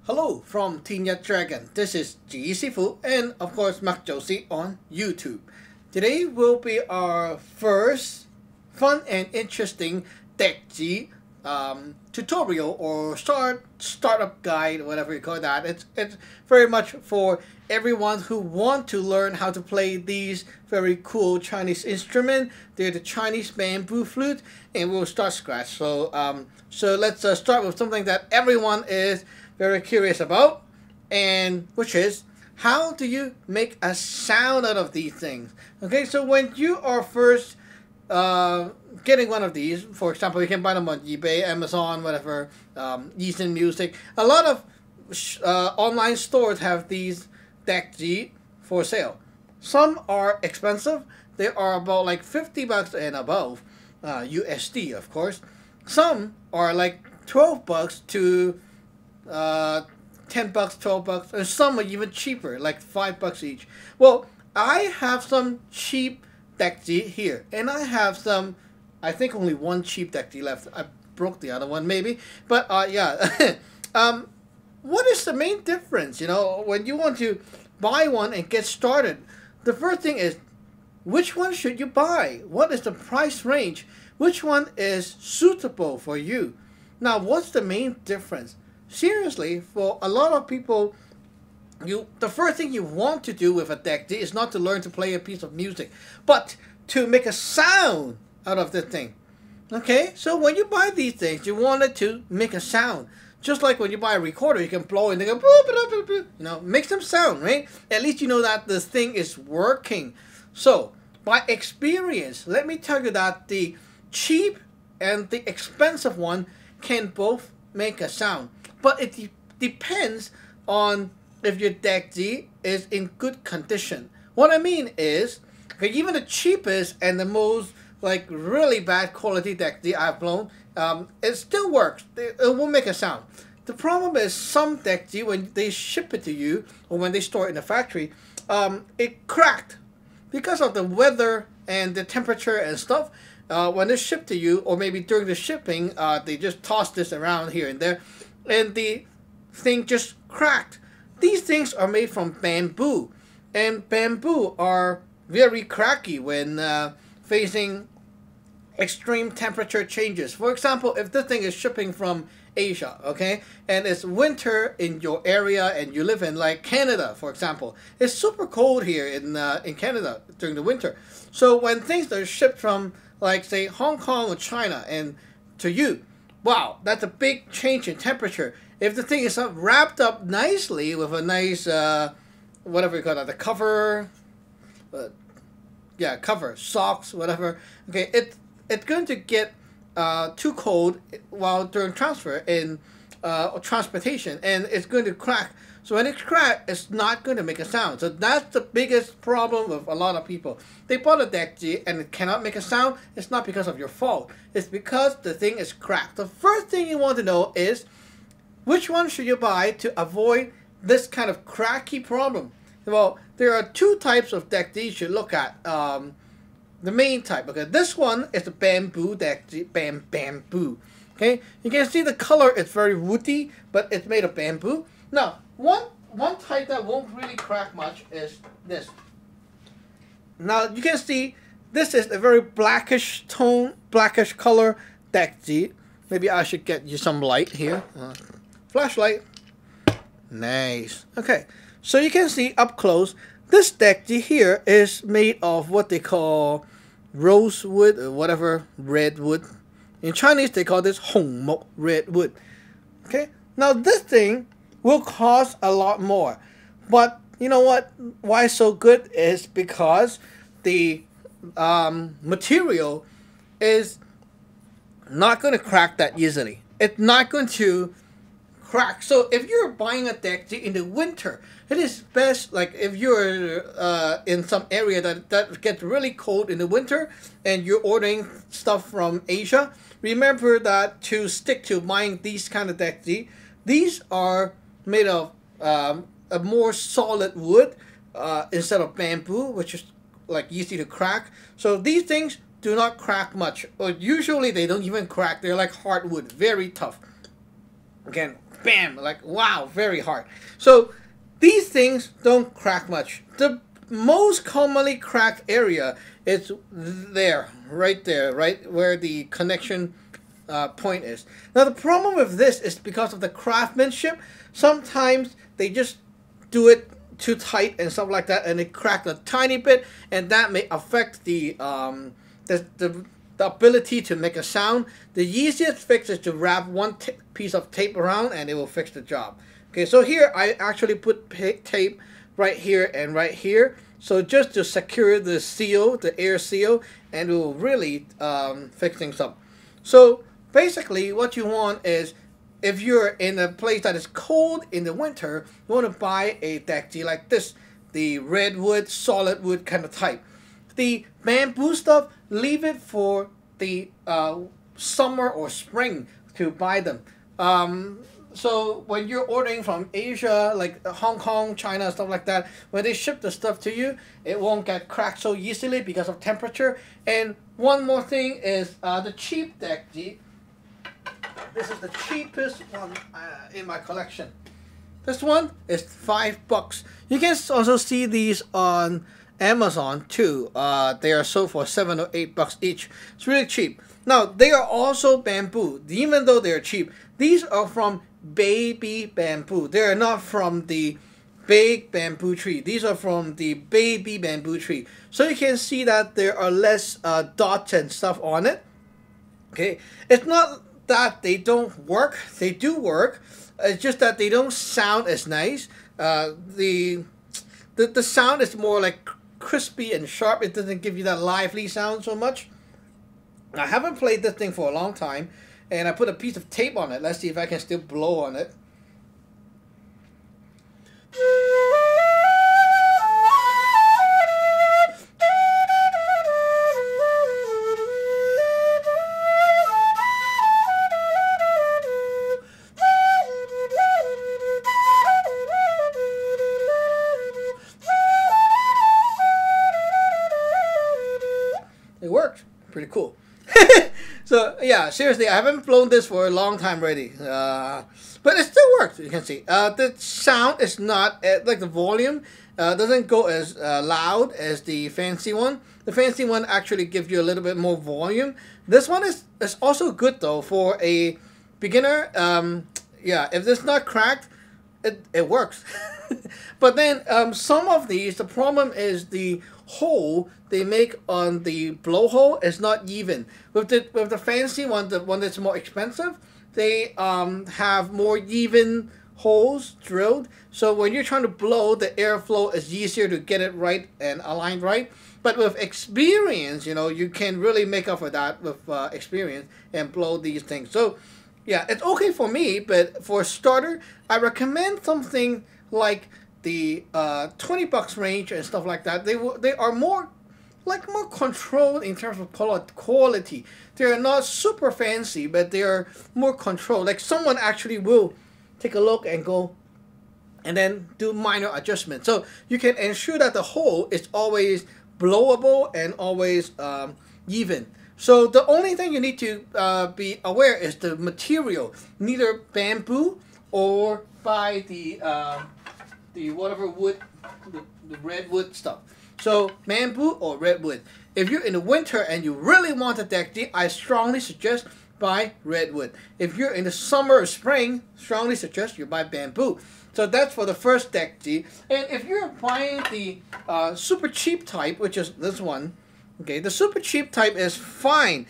Hello from Team Yat Dragon. This is Dizi and of course Mark Josie on YouTube. Today will be our first fun and interesting Dizi tutorial or startup guide, whatever you call that. It's very much for everyone who want to learn how to play these very cool Chinese instrument. They're the Chinese bamboo flute, and we'll start scratch. So let's start with something that everyone is very curious about, and which is how do you make a sound out of these things? Okay, so when you are first getting one of these, for example, you can buy them on eBay, Amazon, whatever, Eason Music. A lot of online stores have these Dizi for sale. Some are expensive. They are about like $50 and above, USD, of course. Some are like $12 to $10, $12, and some are even cheaper, like $5 each. Well, I have some cheap Dizi here, and I have some, I think only one cheap Dizi left. I broke the other one maybe, but yeah. What is the main difference, you know, when you want to buy one and get started? The first thing is, which one should you buy? What is the price range? Which one is suitable for you? Now, what's the main difference? Seriously, for a lot of people, the first thing you want to do with a Dizi is not to learn to play a piece of music, but to make a sound out of the thing. Okay, so when you buy these things, you want it to make a sound. Just like when you buy a recorder, you can blow and they go, you know, make some sound, right? At least you know that the thing is working. So, by experience, let me tell you that the cheap and the expensive one can both make a sound. But it depends on if your Dizi is in good condition. What I mean is, okay, even the cheapest and the most like really bad quality Dizi I've blown, it still works. It will make a sound. The problem is some Dizi, when they ship it to you or when they store it in the factory, it cracked because of the weather and the temperature and stuff. When it's shipped to you, or maybe during the shipping, they just toss this around here and there, and the thing just cracked. These things are made from bamboo, and bamboo are very cracky when facing extreme temperature changes. For example, if this thing is shipping from Asia, okay, and it's winter in your area and you live in like Canada, for example, it's super cold here in Canada during the winter. So when things are shipped from like say Hong Kong or China and to you, wow, that's a big change in temperature. If the thing is wrapped up nicely with a nice whatever you call that, the cover, yeah, cover, socks, whatever, okay, it's going to get too cold while during transfer in transportation, and it's going to crack. So when it cracks, it's not going to make a sound. So that's the biggest problem with a lot of people. They bought a Dizi and it cannot make a sound. It's not because of your fault. It's because the thing is cracked. The first thing you want to know is which one should you buy to avoid this kind of cracky problem. Well, there are two types of Dizi you should look at. The main type, okay, this one is the bamboo Dizi, bamboo. Okay, you can see the color is very woody, but it's made of bamboo. Now, one type that won't really crack much is this. Now you can see this is a very blackish tone, blackish color Dizi. Maybe I should get you some light here. Flashlight. Nice. Okay, so you can see up close, this Dizi here is made of what they call rosewood or whatever, red wood. In Chinese, they call this hong mok, red wood. Okay, now this thing will cost a lot more, but you know what? Why so good is because the material is not going to crack that easily. It's not going to crack. So if you're buying a Dizi in the winter, it is best, like if you're in some area that gets really cold in the winter and you're ordering stuff from Asia, remember that to stick to buying these kind of Dizi. These are made of a more solid wood instead of bamboo, which is like easy to crack. So these things do not crack much, or usually they don't even crack. They're like hardwood, very tough. Again, bam, like wow, very hard. So these things don't crack much. The most commonly cracked area is there, right where the connection point is. Now the problem with this is because of the craftsmanship. Sometimes they just do it too tight and stuff like that, and it cracked a tiny bit, and that may affect the ability to make a sound. The easiest fix is to wrap one piece of tape around, and it will fix the job. Okay, so here I actually put tape right here and right here, so just to secure the seal, the air seal, and it will really fix things up. So basically what you want is, if you're in a place that is cold in the winter, you want to buy a dekji like this, the redwood, solid wood kind of type. The bamboo stuff, leave it for the summer or spring to buy them. So when you're ordering from Asia, like Hong Kong, China, stuff like that, when they ship the stuff to you, it won't get cracked so easily because of temperature. And one more thing is the cheap dekji. This is the cheapest one in my collection. This one is $5. You can also see these on Amazon too. They are sold for $7 or $8 each. It's really cheap. Now they are also bamboo. Even though they are cheap, these are from baby bamboo. They are not from the big bamboo tree. These are from the baby bamboo tree. So you can see that there are less dots and stuff on it. Okay, it's not that they don't work. They do work. It's just that they don't sound as nice. The sound is more like crispy and sharp. It doesn't give you that lively sound so much. I haven't played this thing for a long time, and I put a piece of tape on it. Let's see if I can still blow on it. It worked. Pretty cool. So yeah, seriously, I haven't blown this for a long time already, but it still works. You can see the sound is not like the volume doesn't go as loud as the fancy one. The fancy one actually gives you a little bit more volume. This one is also good though for a beginner. Yeah, if it's not cracked, it works. But then some of these, the problem is the hole they make on the blowhole is not even. With the fancy one, the one that's more expensive, they have more even holes drilled. So when you're trying to blow, the airflow is easier to get it right and aligned right. But with experience, you know, you can really make up for that with experience and blow these things. So yeah, it's okay for me, but for a starter, I recommend something like the $20 range and stuff like that. They are more controlled in terms of quality. They are not super fancy, but they are more controlled. Like someone actually will take a look and go and then do minor adjustments. So you can ensure that the hole is always blowable and always even. So the only thing you need to be aware is the material. Neither bamboo or buy the whatever wood, the redwood stuff. So bamboo or redwood. If you're in the winter and you really want a dekji, I strongly suggest buy redwood. If you're in the summer or spring, strongly suggest you buy bamboo. So that's for the first dekji. And if you're buying the super cheap type, which is this one, okay, the super cheap type is fine.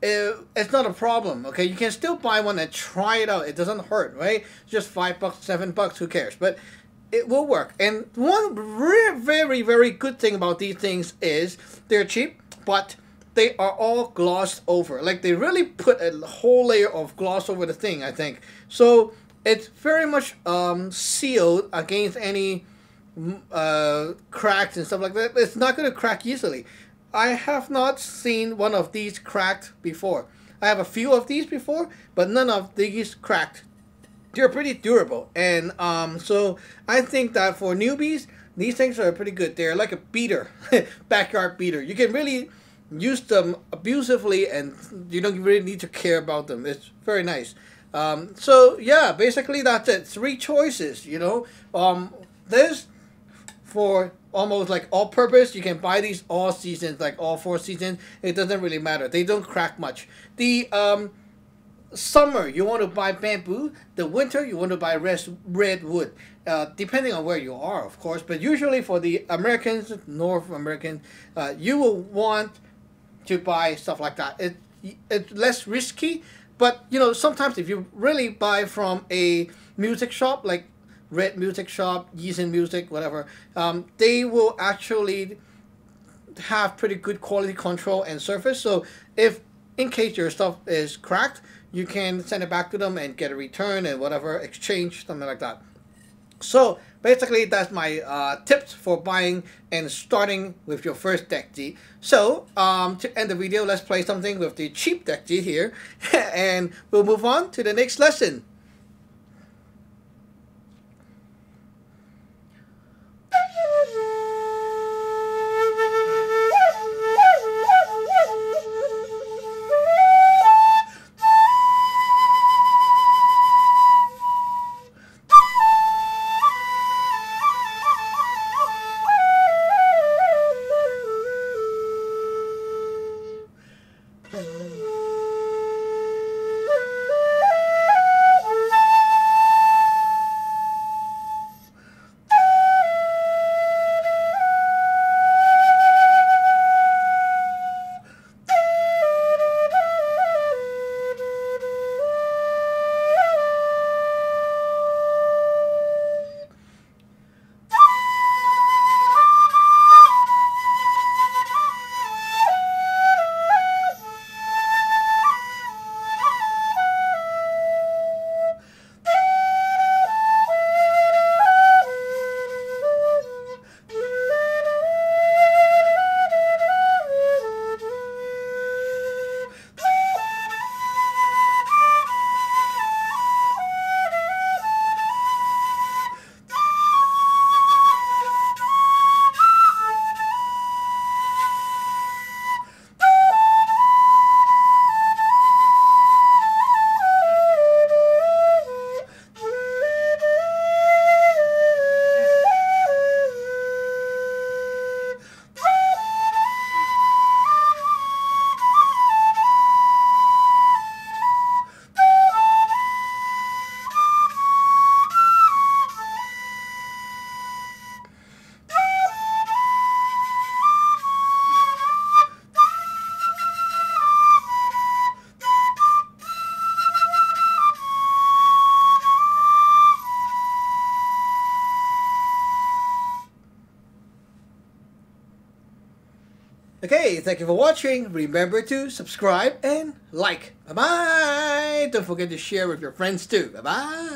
It's not a problem. Okay, you can still buy one and try it out. It doesn't hurt, right? It's just $5, $7. Who cares? But it will work. And one very, very good thing about these things is they're cheap, but they are all glossed over. Like they really put a whole layer of gloss over the thing, I think. So it's very much sealed against any cracks and stuff like that. It's not going to crack easily. I have not seen one of these cracked before. I have a few of these before, but none of these cracked. They're pretty durable, and so I think that for newbies, these things are pretty good. They're like a beater, backyard beater. You can really use them abusively, and you don't really need to care about them. It's very nice. So yeah, basically that's it. 3 choices, you know. There's for almost like all purpose. You can buy these all seasons, like all 4 seasons. It doesn't really matter. They don't crack much. The summer, you want to buy bamboo. The winter, you want to buy red wood. Depending on where you are, of course. But usually for the Americans, North American, you will want to buy stuff like that. It's less risky. But, you know, sometimes if you really buy from a music shop, like Red Music Shop, Yeezen Music, whatever, they will actually have pretty good quality control and service. So if, in case your stuff is cracked, you can send it back to them and get a return and whatever, exchange, something like that. So basically, that's my tips for buying and starting with your first deckji. So to end the video, let's play something with the cheap deckji here, and we'll move on to the next lesson. Okay, thank you for watching. Remember to subscribe and like. Bye-bye. Don't forget to share with your friends too. Bye-bye.